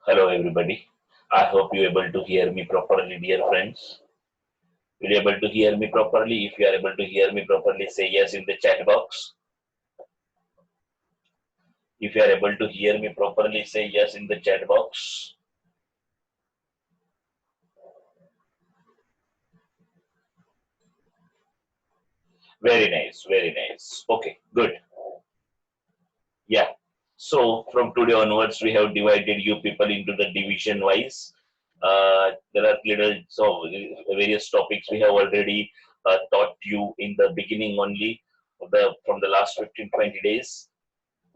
Hello everybody. I hope you're able to hear me properly, dear friends. Will you able to hear me properly? If you are able to hear me properly, say yes in the chat box. If you are able to hear me properly, say yes in the chat box. Very nice, very nice. Okay, good. Yeah. So from today onwards, we have divided you people into the division wise. There are various topics we have already taught you in the beginning only from the last 15-20 days.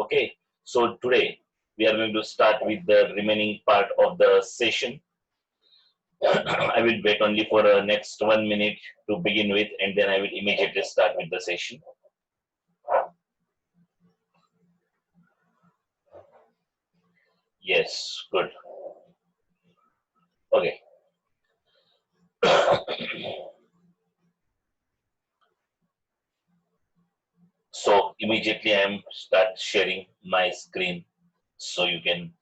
Okay, so today we are going to start with the remaining part of the session. I will wait only for next 1 minute to begin with, and then I will immediately start with the session. Yes, good. Okay. So immediately I am start sharing my screen so you can.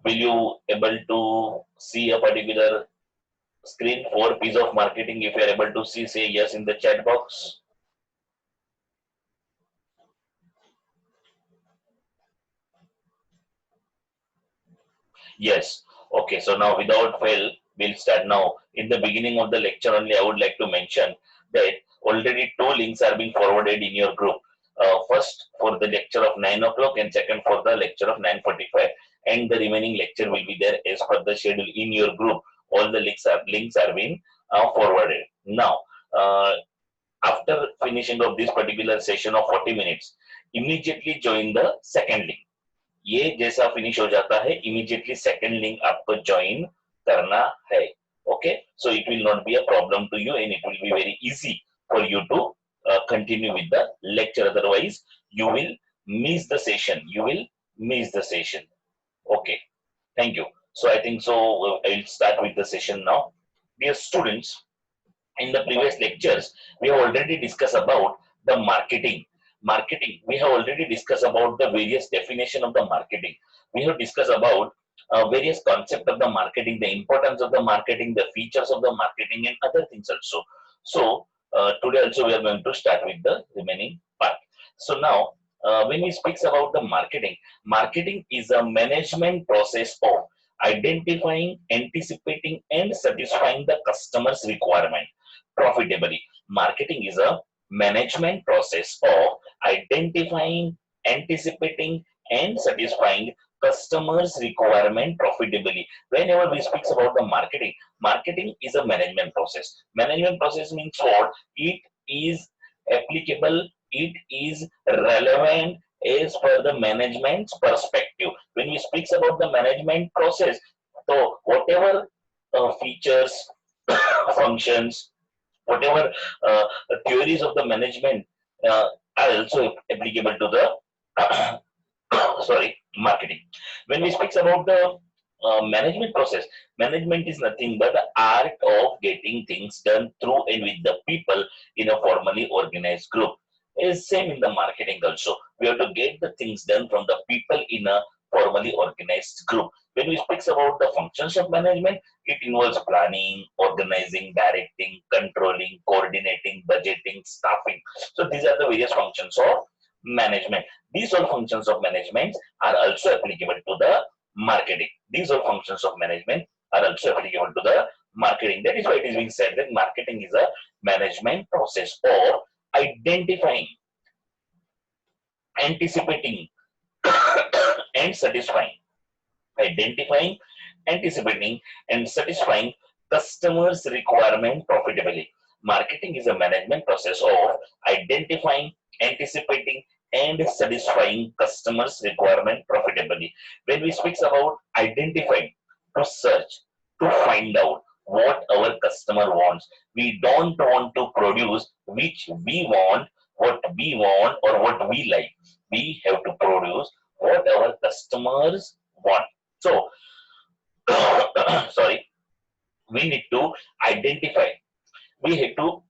Will you able to see a particular screen for piece of marketing? If you are able to see, say yes in the chat box. Yes. Okay. So now without fail, we'll start now. In the beginning of the lecture only, I would like to mention that already two links are being forwarded in your group. First for the lecture of 9 o'clock and second for the lecture of 9:45. And the remaining lecture will be there as per the schedule in your group. All the links are being forwarded. Now, after finishing of this particular session of 40 minutes, immediately join the second link. ये जैसा finish हो जाता है immediately second link आपको join करना है. Okay, so it will not be a problem to you and it will be very easy for you to continue with the lecture. Otherwise you will miss the session. Okay, thank you. So I think so I'll start with the session now. Dear students, in the previous lectures we have already discussed about the marketing. We have already discussed about the various definition of the marketing. We have discussed about various concept of the marketing, the importance of the marketing, the features of the marketing, and other things also. So today also we are going to start with the remaining part. So now when we speak about the marketing is a management process of identifying, anticipating, and satisfying the customer's requirement profitably. Marketing is a management process of identifying, anticipating, and satisfying customers' requirement profitably. Whenever we speak about the marketing is a management process. Management process means what? It is applicable, it is relevant as per the management's perspective. When we speak about the management process, so whatever features, functions, whatever theories of the management are also applicable to the marketing. When we speak about the management process, management is nothing but the art of getting things done through and with the people in a formally organized group. Is same in the marketing also. We have to get the things done from the people in a formally organized group. When we speak about the functions of management, it involves planning, organizing, directing, controlling, coordinating, budgeting, staffing. So these are the various functions of management. These all functions of management are also applicable to the marketing. These all functions of management are also applicable to the marketing. That is why it is being said that marketing is a management process of identifying, anticipating, and satisfying. Identifying, anticipating, and satisfying customers' requirement profitably. Marketing is a management process of identifying, anticipating, and satisfying customers' requirement profitably. When we speak about identifying, to search, to find out what our customer wants. We don't want to produce which we want, what we want, or what we like. We have to produce what our customers want. So, sorry, we need to identify. We have to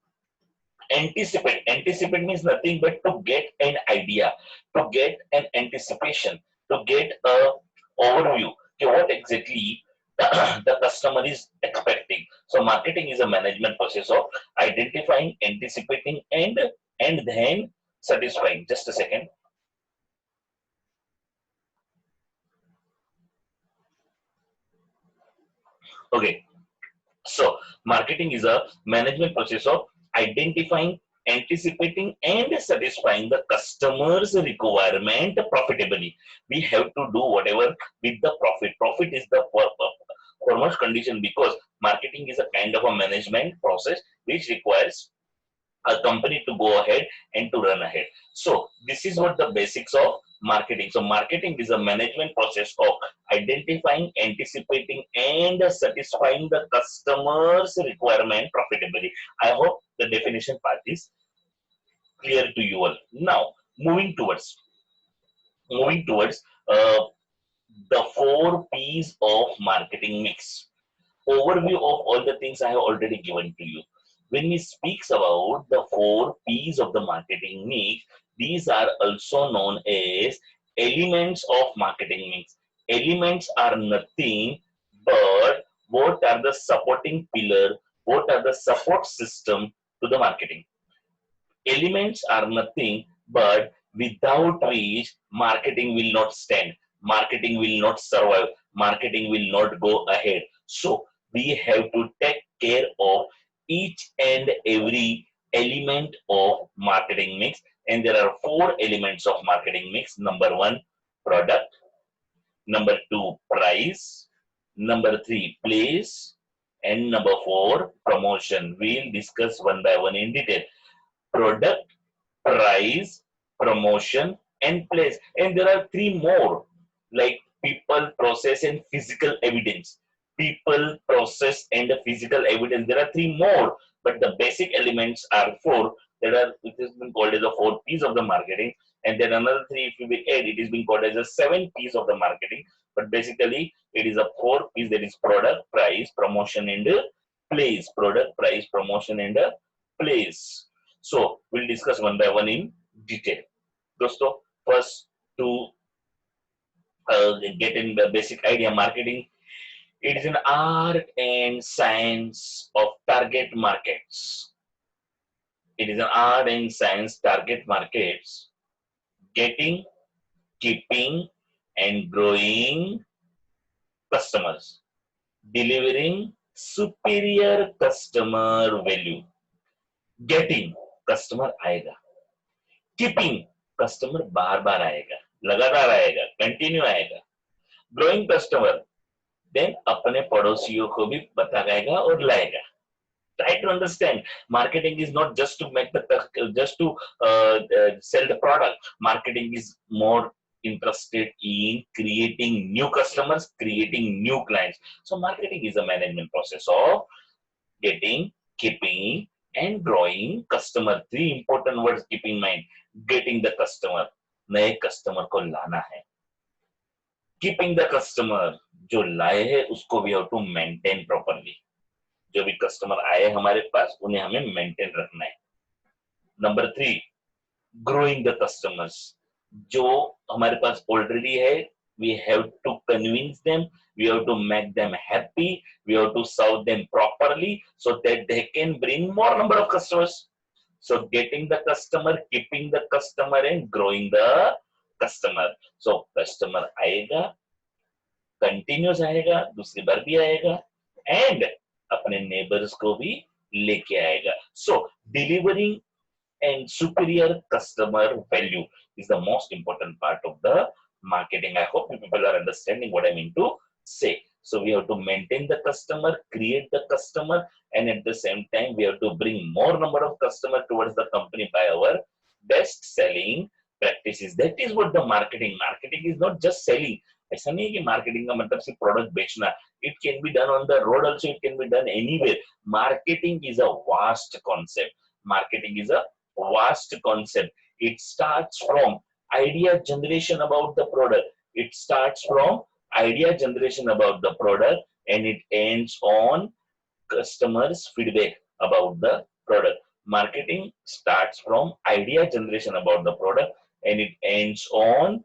anticipate. Anticipate means nothing but to get an idea, to get an anticipation, to get a overview. Okay, what exactly the customer is expecting. So marketing is a management process of identifying, anticipating, and then satisfying. Just a second. Okay. So marketing is a management process of identifying, anticipating, and satisfying the customer's requirement profitably. We have to do whatever with the profit. Profit is the foremost condition, because marketing is a kind of a management process which requires a company to go ahead and to run ahead. So this is what the basics of marketing. So marketing is a management process of identifying, anticipating, and satisfying the customer's requirement profitably. I hope the definition part is clear to you all. Now moving towards the 4 P's of marketing mix. Overview of all the things I have already given to you. When we speaks about the 4 P's of the marketing mix, these are also known as elements of marketing mix. Elements are nothing but what are the supporting pillar, what are the support system to the marketing. Elements are nothing but without which marketing will not stand, marketing will not survive, marketing will not go ahead. So we have to take care of each and every element of marketing mix, and there are 4 elements of marketing mix. Number 1, product. Number 2, price. Number 3, place. And number 4, promotion. We'll discuss one by one in detail. Product, price, promotion, and place. And there are 3 more, like people, process, and physical evidence. People, process, and physical evidence. There are 3 more, but the basic elements are 4. It has been called as the 4 P's of the marketing. And then another 3, if we add, it is being called as the 7 P's of the marketing. But basically, it is a 4 P's, that is product, price, promotion, and place. Product, price, promotion, and place. So we'll discuss one by one in detail. Dosto, first to get in the basic idea, marketing, it is an art and science of target markets. It is an art and science target markets, getting, keeping, and growing customers, delivering superior customer value. Getting, customer आएगा. Keeping, customer बार बार आएगा, लगातार आएगा, continue आएगा. Growing customer, then अपने पड़ोसियों को भी बताएगा और लाएगा. Try to understand, marketing is not just to sell the product. Marketing is more interested in creating new customers, creating new clients. So marketing is a management process of getting, keeping, and growing customer. 3 important words keep in mind. Getting the customer, नए customer को लाना है. Keeping the customer, जो लाए है उसको we have to maintain properly. जो भी कस्टमर आए हमारे पास उन्हें हमें मेंटेन रखना है. Number 3, growing the customers. जो हमारे पास ऑलरेडी है, we have to convince them, we have to make them happy, we have to serve them properly so that they can bring more number of customers. So getting the customer, keeping the customer, and growing the customer. So customer आएगा, continuous आएगा, दूसरी बार भी आएगा, and अपने neighbors को भी लेके आएगा. So delivering and superior customer value is the most important part of the marketing. I hope you people are understanding what I mean to say. So we have to maintain the customer, create the customer, and at the same time we have to bring more number of customers towards the company by our best selling practices. That is what the marketing is not just selling. ऐसा नहीं है कि marketing का मतलब सिर्फ product बेचना. It can be done on the road also. It can be done anywhere. Marketing is a vast concept. Marketing is a vast concept. It starts from idea generation about the product. It starts from idea generation about the product and it ends on customers' feedback about the product. Marketing starts from idea generation about the product and it ends on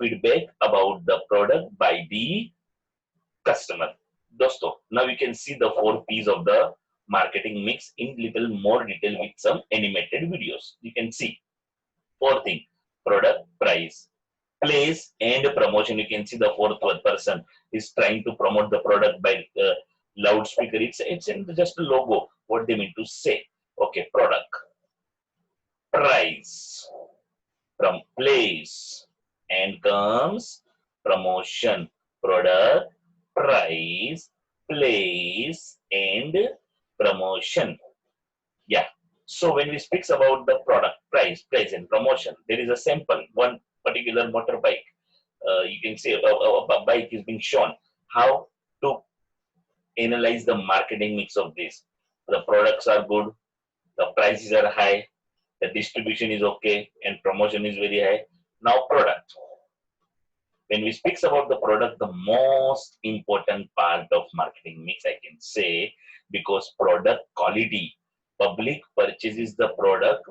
feedback about the product by the customer. Dosto, now you can see the 4 P's of the marketing mix in little more detail with some animated videos. You can see 4 thing: product, price, place, and promotion. You can see the fourth person is trying to promote the product by loudspeaker. It's in just a logo. What they mean to say? Okay, product, price, from place, and comes promotion. Product, price, place, and promotion. Yeah. So when we speaks about the product, price, place, and promotion, there is a sample, one particular motorbike. You can see a bike is being shown. How to analyze the marketing mix of this? The products are good, the prices are high, the distribution is okay, and promotion is very high. Now product. When we speaks about the product, the most important part of marketing mix, I can say, because product quality, public purchases the product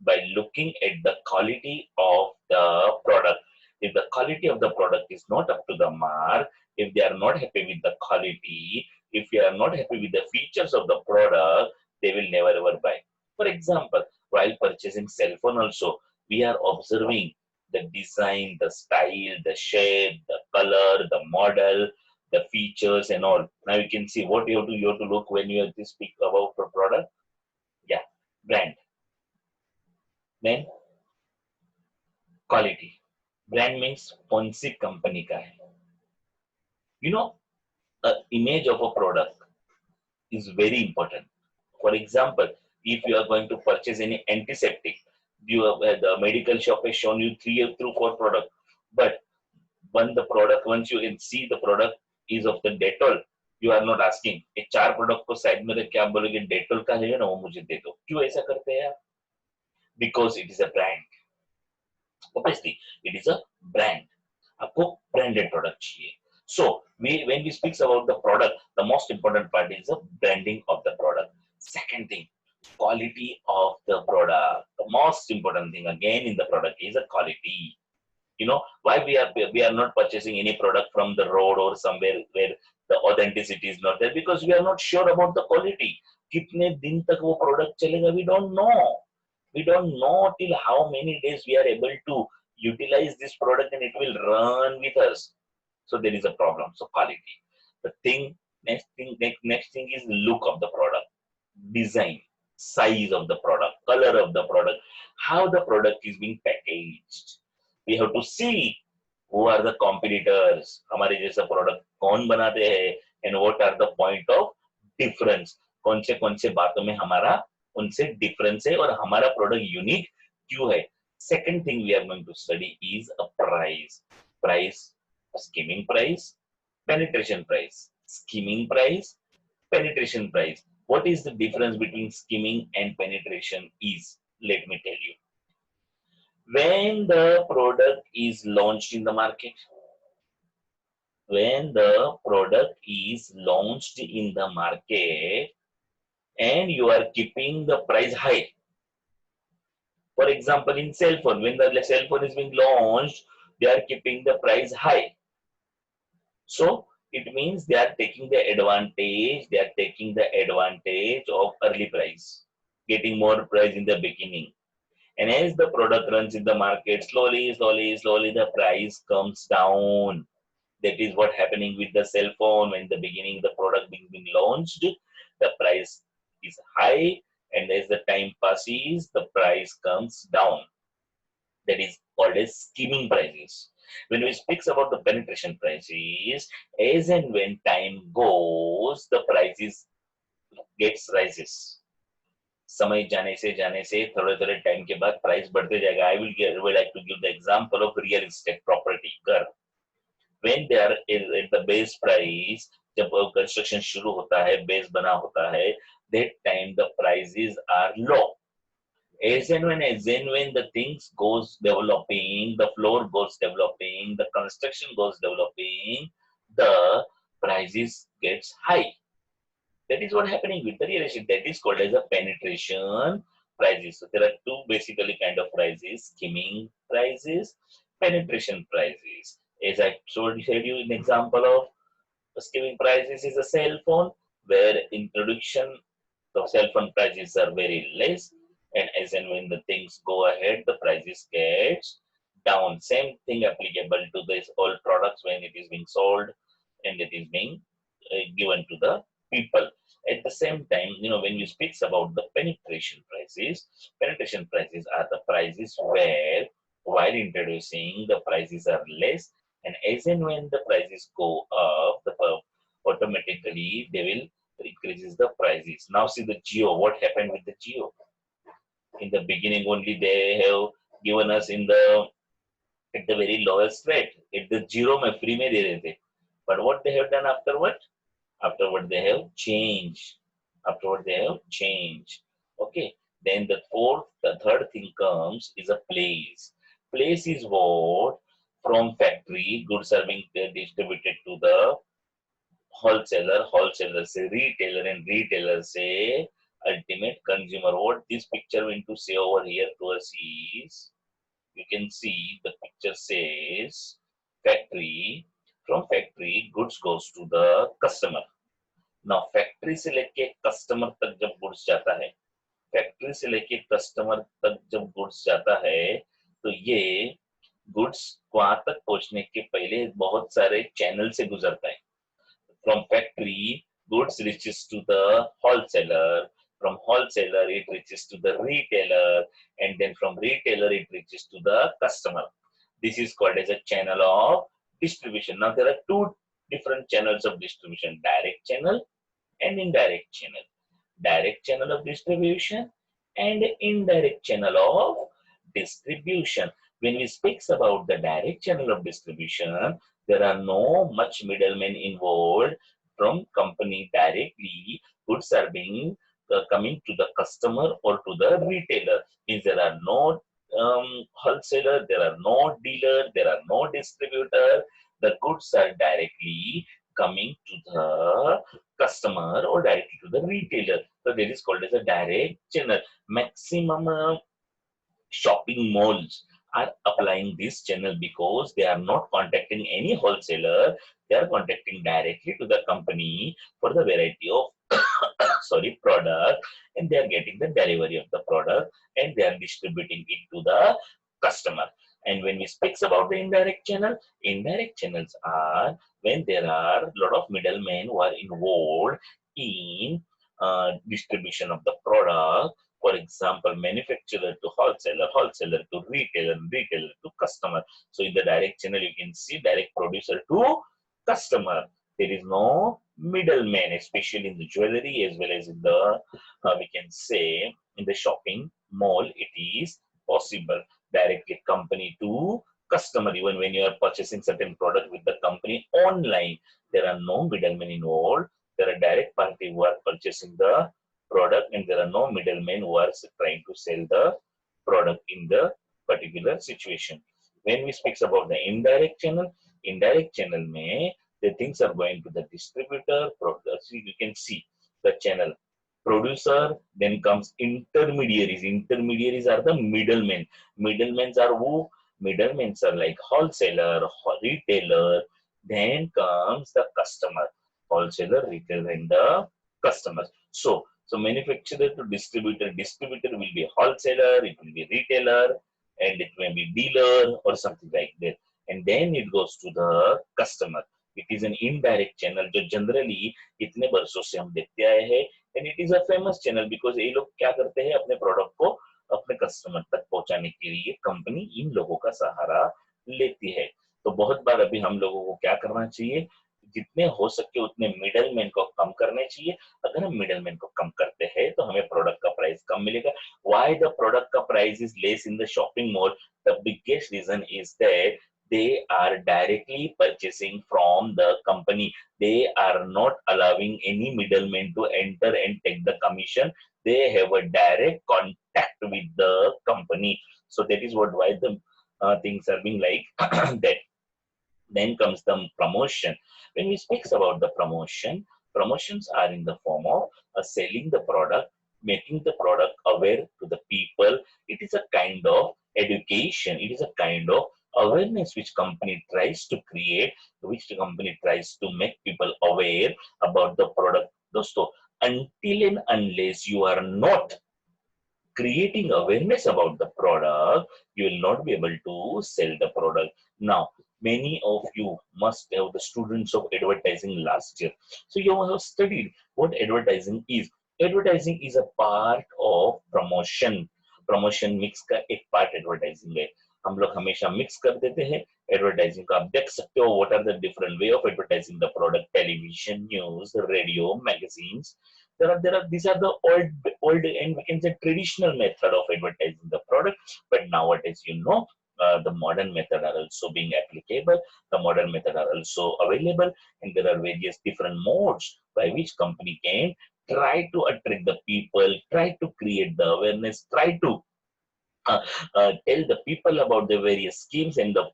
by looking at the quality of the product. If the quality of the product is not up to the mark, if they are not happy with the quality, if you are not happy with the features of the product, they will never ever buy. For example, while purchasing cell phone also, we are observing the design, the style, the shape, the color, the model, the features and all. Now you can see what you have to look when you have to speak about the product. Yeah, brand. Then quality. Brand means कौन सी company का है. You know, a image of a product is very important. For example, if you are going to purchase any antiseptic, the medical shop has shown you 3 through 4 products, but once you can see the product is of the Dettol, you are not asking ये 4 product को side में रख के आप बोलोगे Dettol का है ना वो मुझे दे दो. क्यों ऐसा करते हैं आप? Because it is a brand. Obviously, it is a brand. आपको branded product चाहिए. So when we speak about the product, the most important part is the branding of the product. Second thing, quality of the product. The most important thing again in the product is the quality. You know why we are not purchasing any product from the road or somewhere where the authenticity is not there, because we are not sure about the quality. कितने दिन तक वो product चलेगा, we don't know. We don't know till how many days we are able to utilize this product and it will run with us. So there is a problem. So quality. Next thing is the look of the product, design, size of the product, color of the product, how the product is being packaged. We have to see who are the competitors, हमारे जैसा product कौन बनाते हैं, and what are the point of difference. कौन से बातों में हमारा उनसे difference है और हमारा product unique क्यों है. Second thing we are going to study is a price. Price, skimming price, penetration price. Skimming price, penetration price. What is the difference between skimming and penetration is? Let me tell you. When the product is launched in the market, and you are keeping the price high. For example, in cell phone, when the cell phone is being launched, they are keeping the price high. So it means they are taking the advantage of early price, getting more price in the beginning. And as the product runs in the market, slowly, the price comes down. That is what happening with the cell phone. When the beginning the product being launched, the price is high, and as the time passes, the price comes down. That is called as skimming prices. When we speak about the penetration prices, as and when time goes, the prices gets rises. समय जाने से थोड़े time के बाद price बढ़ते जाएगा. I would like to give the example of real estate property. घर when they are at the base price, जब कंस्ट्रक्शन शुरू होता है, बेस बना होता है, that time the prices are low. As and when the things goes developing, the floor goes developing, the construction goes developing, the prices gets high. That is what happening with the real estate. That is called as a penetration prices. So there are two basically kind of prices: skimming prices, penetration prices. As I showed you an example of skimming prices is a cell phone, where introduction the cell phone prices are very less, and as and when the things go ahead, the prices gets down. Same thing applicable to this all products when it is being sold and it is being given to the people. At the same time, when we speaks about the penetration prices are the prices where while introducing the prices are less, and as and when the prices go up, automatically they will increases the prices. Now see the Geo. What happened with the Geo? In the beginning only they have given us at the very lowest rate. At the zero mein free mein de rahe the. But what they have done afterward? Afterward they have changed. Okay. Then the third thing comes is a place. Place is what from factory goods are being distributed to the wholesaler say retailer, and retailer say ultimate consumer. What this picture going to say over here to us is, you can see the picture says factory. From factory goods goes to the customer. Now factory से लेके customer तक जब goods जाता है, factory से लेके customer तक जब गुड्स जाता है, तो ये गुड्स वहां तक पहुंचने के पहले बहुत सारे चैनल से गुजरता है. From factory, goods reaches to the wholesaler. From wholesaler, it reaches to the retailer, and then from retailer, it reaches to the customer. This is called as a channel of distribution. Now, there are two different channels of distribution: direct channel and indirect channel. Direct channel of distribution and indirect channel of distribution. When we speak about the direct channel of distribution, there are no much middlemen involved. From company directly goods are being coming to the customer or to the retailer. Means there are no wholesaler, there are no dealer, there are no distributor. The goods are directly coming to the customer or directly to the retailer. So that is called as a direct channel. Maximum shopping malls are applying this channel because they are not contacting any wholesaler. They are contacting directly to the company for the variety of product, and they are getting the delivery of the product, and they are distributing it to the customer. And when we speak about the indirect channels are when there are a lot of middlemen who are involved in distribution of the product. For example, manufacturer to wholesaler, wholesaler to retailer, retailer to customer. So in the direct channel, you can see direct producer to customer. There is no middleman, especially in the jewelry as well as in the, we can say, in the shopping mall, it is possible. Directly company to customer. Even when you are purchasing certain product with the company online, there are no middlemen involved. There are direct party who are purchasing the product, and there are no middlemen who are trying to sell the product in the particular situation. When we speak about the indirect channel may the things are going to the distributor. You can see the channel producer, then comes intermediaries. Intermediaries are the middlemen. Middlemen are who? Middlemen are like wholesaler, retailer. Then comes the customer, wholesaler, retailer, and the customer. So manufacturer to distributor. Distributor will be wholesaler, it will be retailer, and it may be dealer or something like that. And then it goes to the customer. It is an indirect channel जो generally इतने वर्षों से हम देखते आए हैं, and it is a famous channel because ये लोग क्या करते हैं, अपने प्रोडक्ट को अपने कस्टमर तक पहुंचाने के लिए कंपनी इन लोगों का सहारा लेती है. तो बहुत बार अभी हम लोगों को क्या करना चाहिए, जितने हो सके उतने मिडलमैन को कम करने चाहिए. अगर हम मिडलमैन को कम करते हैं तो हमें प्रोडक्ट का प्राइस कम मिलेगा. Why the product का price is less in the shopping mall? The biggest reason is that They are directly purchasing from the company. They are not allowing any middleman to enter and take the commission. They have a direct contact with the company. So that is what why the things are being like that. Then comes the promotion. When we speak about the promotion, promotions are in the form of selling the product, making the product aware to the people. It is a kind of education. It is a kind of awareness which company tries to create, which the company tries to make people aware about the product. So until and unless you are not creating awareness about the product, you will not be able to sell the product. Now, many of you must have the students of advertising last year. So you have studied what advertising is. Advertising is a part of promotion. Promotion mix का एक part advertising है. हम लोग हमेशा mix कर देते हैं advertising को. आप देख सकते हो what are the different way of advertising the product. Television, news, radio, magazines. There are these are the old and we can say traditional method of advertising the product. But nowadays, the modern method are also being applicable. The modern method are also available, and there are various different modes by which company can try to attract the people, try to create the awareness, try to tell the people about the various schemes and the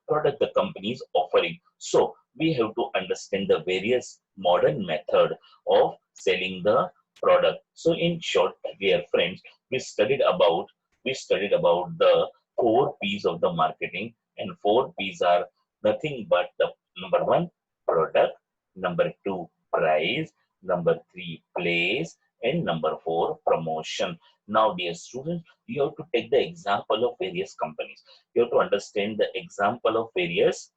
product the company is offering. So we have to understand the various modern method of selling the product. So in short, dear friends, we studied about the 4 P's of the marketing, and 4 P's are nothing but the number one, product, number two, price, number three, place, and number four, promotion. Now, dear students, you have to take the example of various companies. You have to understand the example of various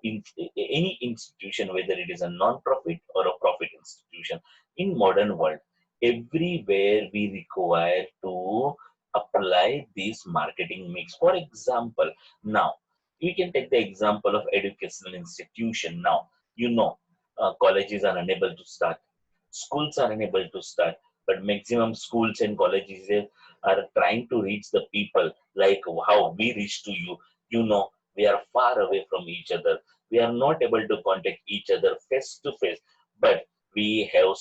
in any institution, whether it is a non-profit or a profit institution. In modern world, everywhere we require to apply this marketing mix. For example, now we can take the example of educational institution. Now, colleges are unable to start, schools are unable to start, but maximum schools and colleges are trying to reach the people like how we reach to you. We are far away from each other. We are not able to contact each other face to face, but we have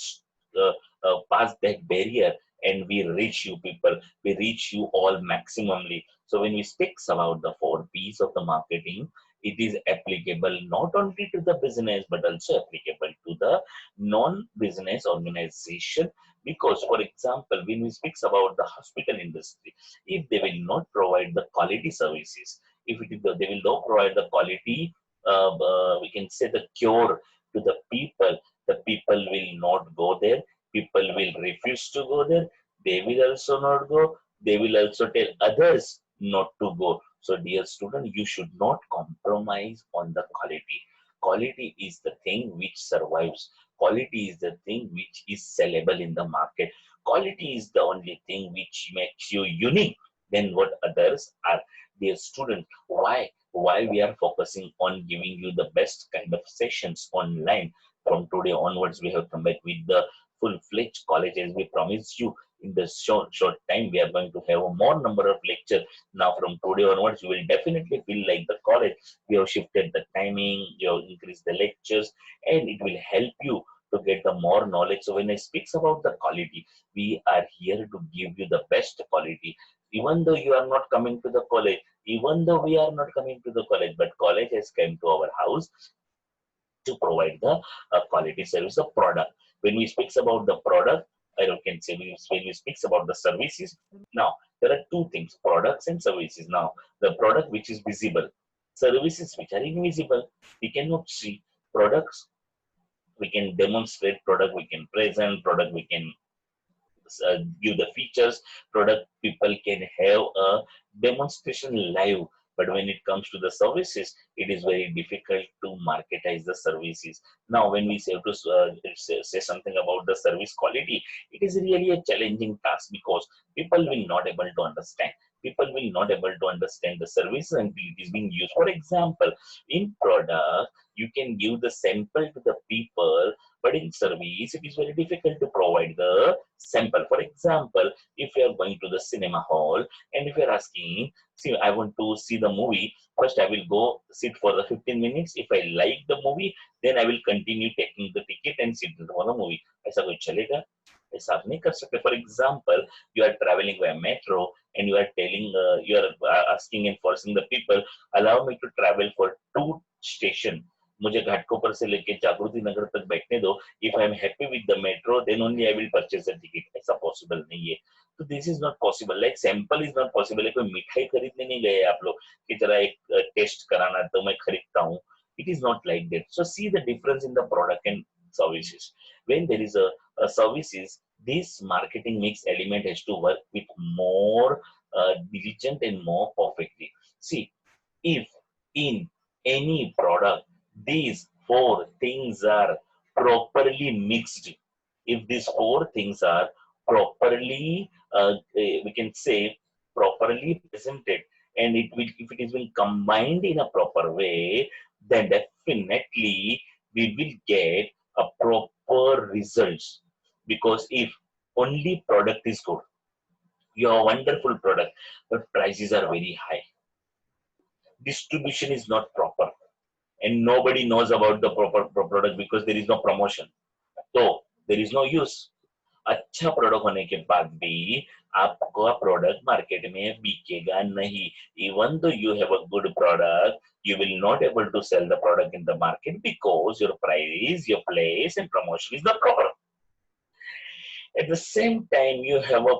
uh, passed that barrier and we reach you people. We reach you all maximally. So when we speak about the 4 P's of the marketing, it is applicable not only to the business but also applicable to the non-business organization. Because, for example, when we speak about the hospital industry, if they will not provide the quality services, if they will not provide the quality, we can say the cure to the people will not go there. People will refuse to go there. They will also not go. They will also tell others not to go. So, dear student, you should not compromise on the quality. Quality is the thing which survives. Quality is the thing which is sellable in the market. Quality is the only thing which makes you unique than what others are. Dear student, why we are focusing on giving you the best kind of sessions online. From today onwards, we have come back with the full-fledged colleges. We promise you in the short time we are going to have a more number of lectures. Now from today onwards, you will definitely feel like the college. We have shifted the timing, we have increased the lectures, and it will help you to get the more knowledge. So when I speak about the quality, we are here to give you the best quality. Even though you are not coming to the college, even though we are not coming to the college, but college has come to our house to provide the quality service of product. When we speak about the product, I can say when we speak about the services, now there are two things, products and services. Now, the product which is visible, services which are invisible, we cannot see. Products, we can demonstrate product, we can present product, we can give the features product, people can have a demonstration live. But when it comes to the services, it is very difficult to marketize the services. Now when we say to say something about the service quality, it is really a challenging task, because people will not able to understand, people will not able to understand the services until it is being used. For example, in product, You can give the sample to the people, but in service, it is very difficult to provide the sample. For example, if you are going to the cinema hall and if you are asking, see, I want to see the movie, first I will go sit for the 15 minutes. If I like the movie, then I will continue taking the ticket and sit for the movie. ऐसा कोई चलेगा? ऐसा आप नहीं कर सकते. For example, you are traveling by metro and you are telling, you are asking and forcing the people, allow me to travel for 2 station. मुझे घाटकोपर से लेके जागृति नगर तक बैठने दो. If I am happy with the metro, then only I will purchase the ticket. ऐसा possible नहीं है. तो this is not possible. Like sample is not possible. कोई मिठाई खरीदने नहीं गए आप लोग कि जरा एक टेस्ट कराना तो मैं खरीदता हूँ. It is not like that. So see the difference in the product and services. When there is a services, this marketing mix element has to work with more diligent and more perfectly. See, if in any product these 4 things are properly mixed, if these 4 things are properly, we can say, properly presented, and it will, if it is being combined in a proper way, then definitely we will get a proper results. Because if only product is good, you have a wonderful product, but prices are very high, distribution is not proper, and nobody knows about the proper product because there is no promotion, so there is no use. अच्छा product होने के बाद भी आपका product market में बिकेगा नहीं. Even though you have a good product, you will not able to sell the product in the market because your price, your place and promotion is not proper. At the same time, you have a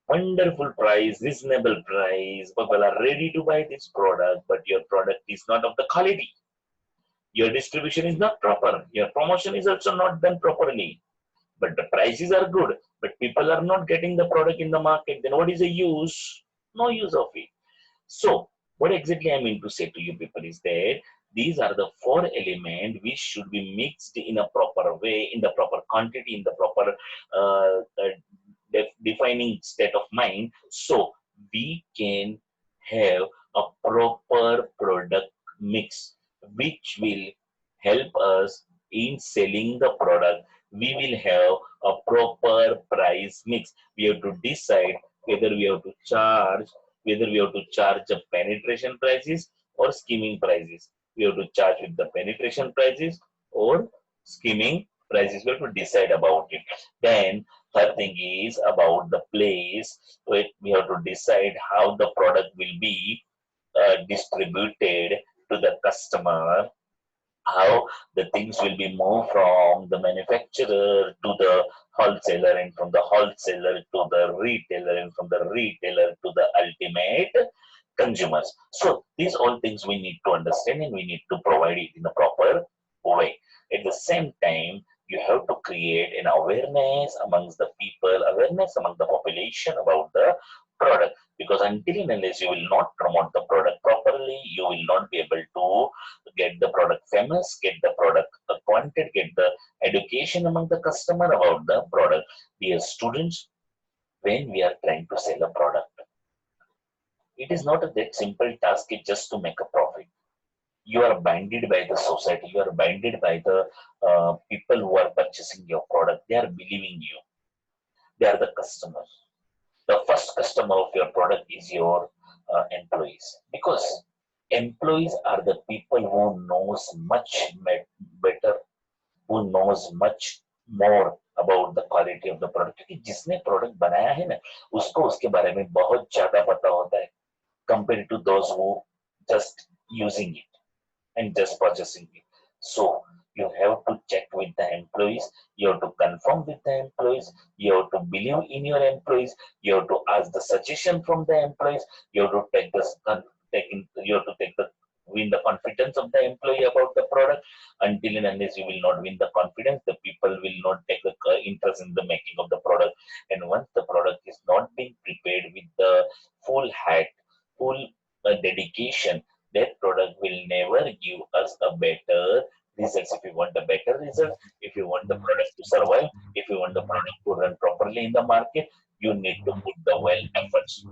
wonderful price, reasonable price, people are ready to buy this product, but your product is not of the quality. Your distribution is not proper. Your promotion is also not done properly. But the prices are good, but people are not getting the product in the market. Then what is the use? No use of it. So, what exactly I mean to say to you people is that these are the 4 elements which should be mixed in a proper way, in the proper quantity, in the proper defining state of mind. So, we can have a proper product mix which will help us in selling the product. We will have a proper price mix. We have to decide whether we have to charge, the penetration prices or skimming prices. We have to charge with the penetration prices or skimming prices. We have to decide about it. Then third thing is about the place. We have to decide how the product will be distributed to the customer, how the things will be moved from the manufacturer to the wholesaler, and from the wholesaler to the retailer, and from the retailer to the ultimate consumers. So these all things we need to understand and we need to provide it in a proper way. At the same time, you have to create an awareness amongst the people, awareness among the population about the product. Because until and unless you will not promote the product properly, you will not be able to get the product famous, get the product acquainted, get the education among the customer about the product. Dear students, when we are trying to sell a product, it is not that simple task just to make a profit. You are binded by the society, you are binded by the people who are purchasing your product. They are believing you. They are the customers. The first customer of your product is your employees, because employees are the people who knows much better, who knows much more about the quality of the product. क्योंकि जिसने product बनाया है ना, उसको उसके बारे में बहुत ज्यादा पता होता है compared to those who just using it and just purchasing it. So you have to check with the employees, you have to confirm with the employees, you have to believe in your employees, you have to ask the suggestion from the employees, you have to win the confidence of the employee about the product. Until and unless you will not win the confidence, the people will not take the interest in the making of the product. And once the product is not being prepared with the full heart, full dedication, that product will never give us a better results. If you want a better result, if you want the product to survive, if you want the product to run properly in the market, you need to put the well efforts.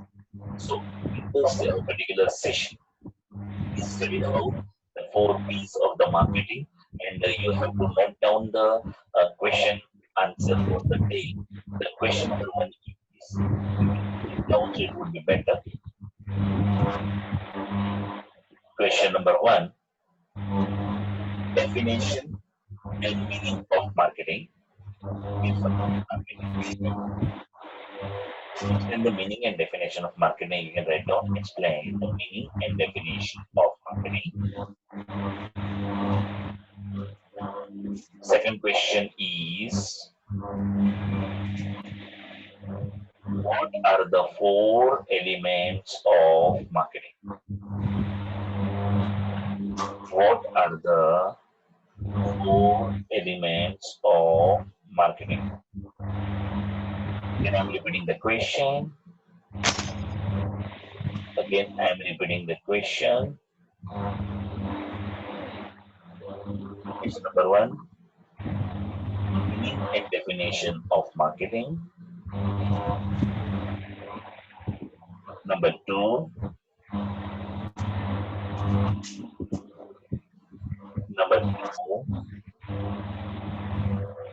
So in this particular session, we studied about the 4 P's of the marketing, and you have to note down the question answer for the day. The question number 1 is, down so it would be better. Question number 1, definition and meaning of marketing. Explain the meaning and definition of marketing. You can write down, explain the meaning and definition of marketing. Second question is, what are the 4 elements of marketing? What are the 4 elements of marketing? Again, I'm repeating the question. Question number 1, meaning and definition of marketing. Number 2,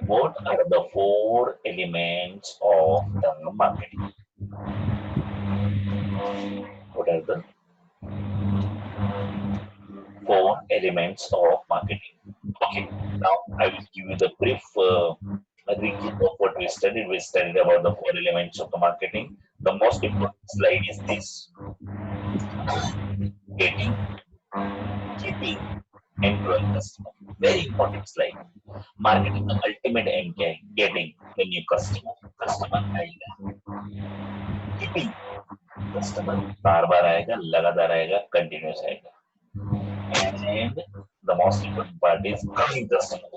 what are the 4 elements of the marketing? What are the 4 elements of marketing? Okay, now I will give you the brief recap of what we studied. We studied about the 4 elements of the marketing. The most important slide is this: getting, keeping, and growing customer. Very important slide. Marketing का ultimate aim क्या है? Getting the new customer. Customer आएगा. Keeping, customer बार-बार आएगा, लगातार आएगा, continuous आएगा. And the most important part is growing customer.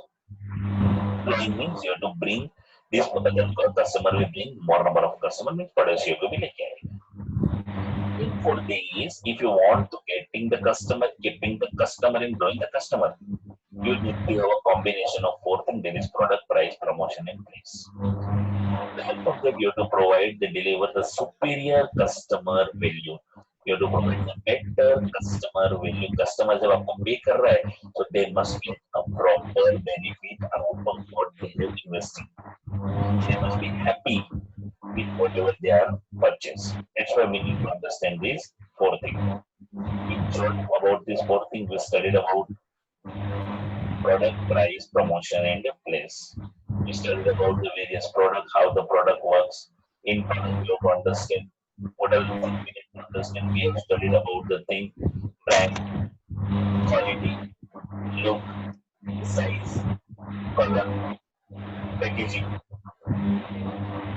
Growing means you have to bring this particular customer will bring more number of customer, means पड़ोसियों को भी लेके आएगा. For this, if you want to getting the customer, keeping the customer, and growing the customer, you need to have a combination of 4 things. There is product, price, promotion, and place. The help of that, you have to provide, deliver the superior customer value. You have to provide the better customer value. Customer जब आपको pay कर रहा है, so there must be a proper benefit out of what they are investing. They must be happy with whatever they are purchased. That's why we need to understand these 4 things. In short, about these 4 things, we studied about product, price, promotion, and place. We studied about the various products, how the product works. In product, we have to understand what are the things we need to understand. We have studied about the thing, brand, quality, look, size, color, packaging,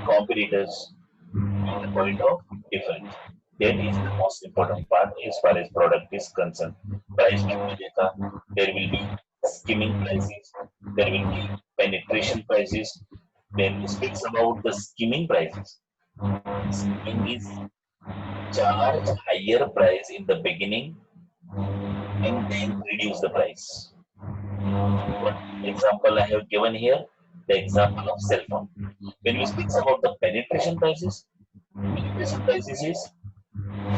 competitors, and the point of difference. That is the most important part as far as product is concerned. Price there will be skimming prices, there will be penetration prices. When we speak about the skimming prices, skimming is charge higher price in the beginning and then reduce the price. What example I have given here? The example of cell phone. When we speak about the penetration prices is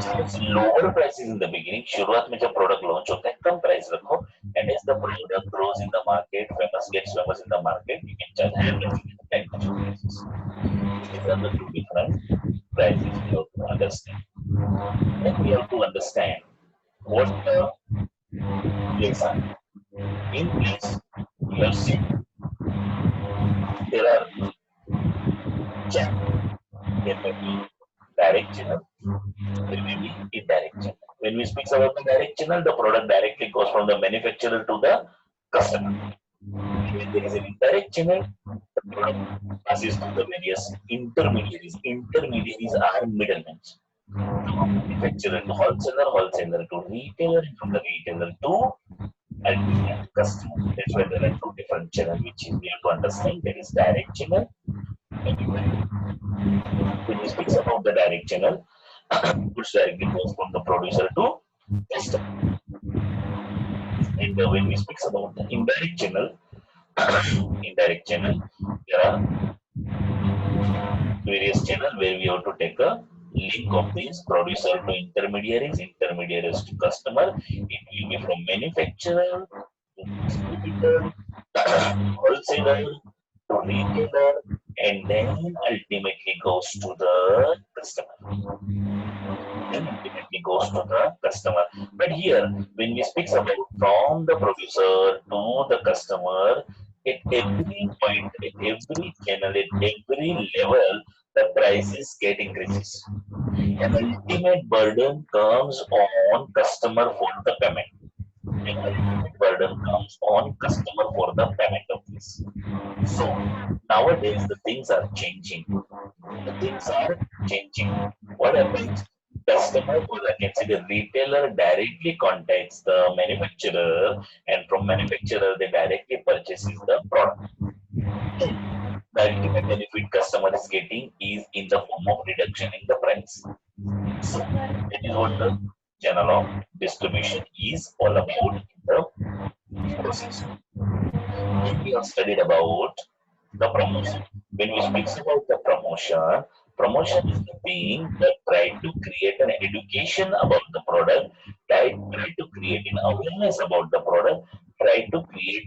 charge lower prices in the beginning. शुरुआत में जब product launch होता है कम price रखो, and as the product grows in the market, gets famous in the market, you can charge higher prices. These are the 2 different prices you have to understand. Then we have to understand what the place are. In place, you have seen there are channels. There may be direct channel, there may be indirect channel. When we speak about the direct channel, the product directly goes from the manufacturer to the customer. When there is an indirect channel, the product passes through the various intermediaries. Intermediaries are middlemen. From manufacturer to wholesaler, wholesaler to retailer, and from the retailer to ultimate customer. That's why there are 2 different channels which we have to understand. There is direct channel and indirect. When we speak about the direct channel, goods directly goes from the producer to customer. And when we speak about the indirect channel, there are various channels where we have to take a link of this producer to intermediaries, intermediaries to customer. It will be from manufacturer to distributor, wholesaler to retailer, and then ultimately goes to the customer. Then ultimately goes to the customer. But here, when we speak about from the producer to the customer, at every point, at every channel, at every level, the prices get increases. An ultimate burden comes on customer for the payment. An ultimate burden comes on customer for the payment of this. So nowadays the things are changing. The things are changing. What happens? Customer, or I can say the retailer, directly contacts the manufacturer, and from manufacturer they directly purchases the product. Then the ultimate benefit customer is getting is in the form of reduction in the price. So that is what the channel of distribution is all about in the process. Then we have studied about the promotion. When we speak about the promotion, promotion is the thing that try to create an education about the product, try to create an awareness about the product, try to create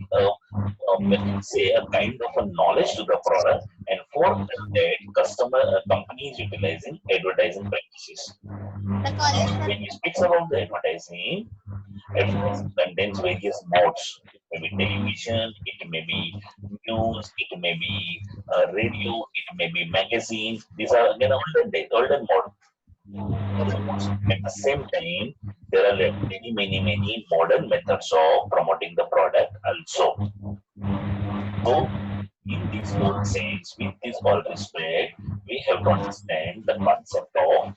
when we say a kind of a knowledge to the product, and for that customer company is utilizing advertising practices. When we speak about the advertising, advertising contains various modes. It may be television, it may be news, it may be radio, it may be magazine. These are again olden mode. Modern modes. At the same time, there are many modern methods of promoting the product also. So, in this whole sense, with this all respect, we have to understand the concept of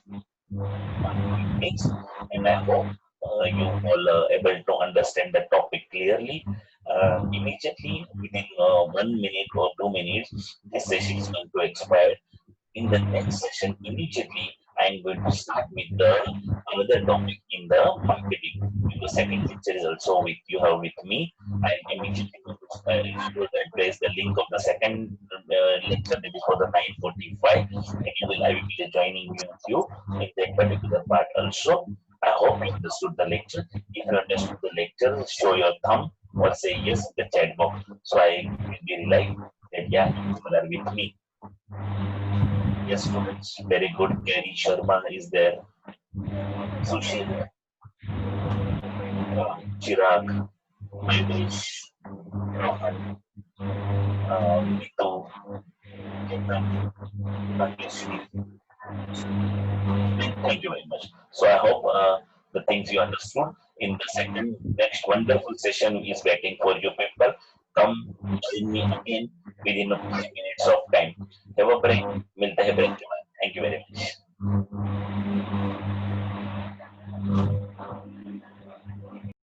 marketing mix, and I hope you all are able to understand the topic clearly. Immediately within 1 minute or 2 minutes, this session is going to expire. In the next session, immediately I am going to start with the another topic in the marketing. The second lecture is also with you have with me. I am immediately going to place the link of the second lecture, that is for the 9:45, and I will be joining with you in that particular part also. I hope you understood the lecture. If you understood the lecture, show your thumb or say yes in the chat box. So I will be relieved that yeah, you all are with me. Yes, students, very good. Gary Sharma is there. Sushil, Chirag, Maidesh, Rohan, Nitu, Ketan, Bhagyashree. Thank you very much. So I hope the things you understood. In the second next wonderful session is waiting for you people. Come join me again within 5 minutes of time. Have a break. मिलते हैं break के बाद.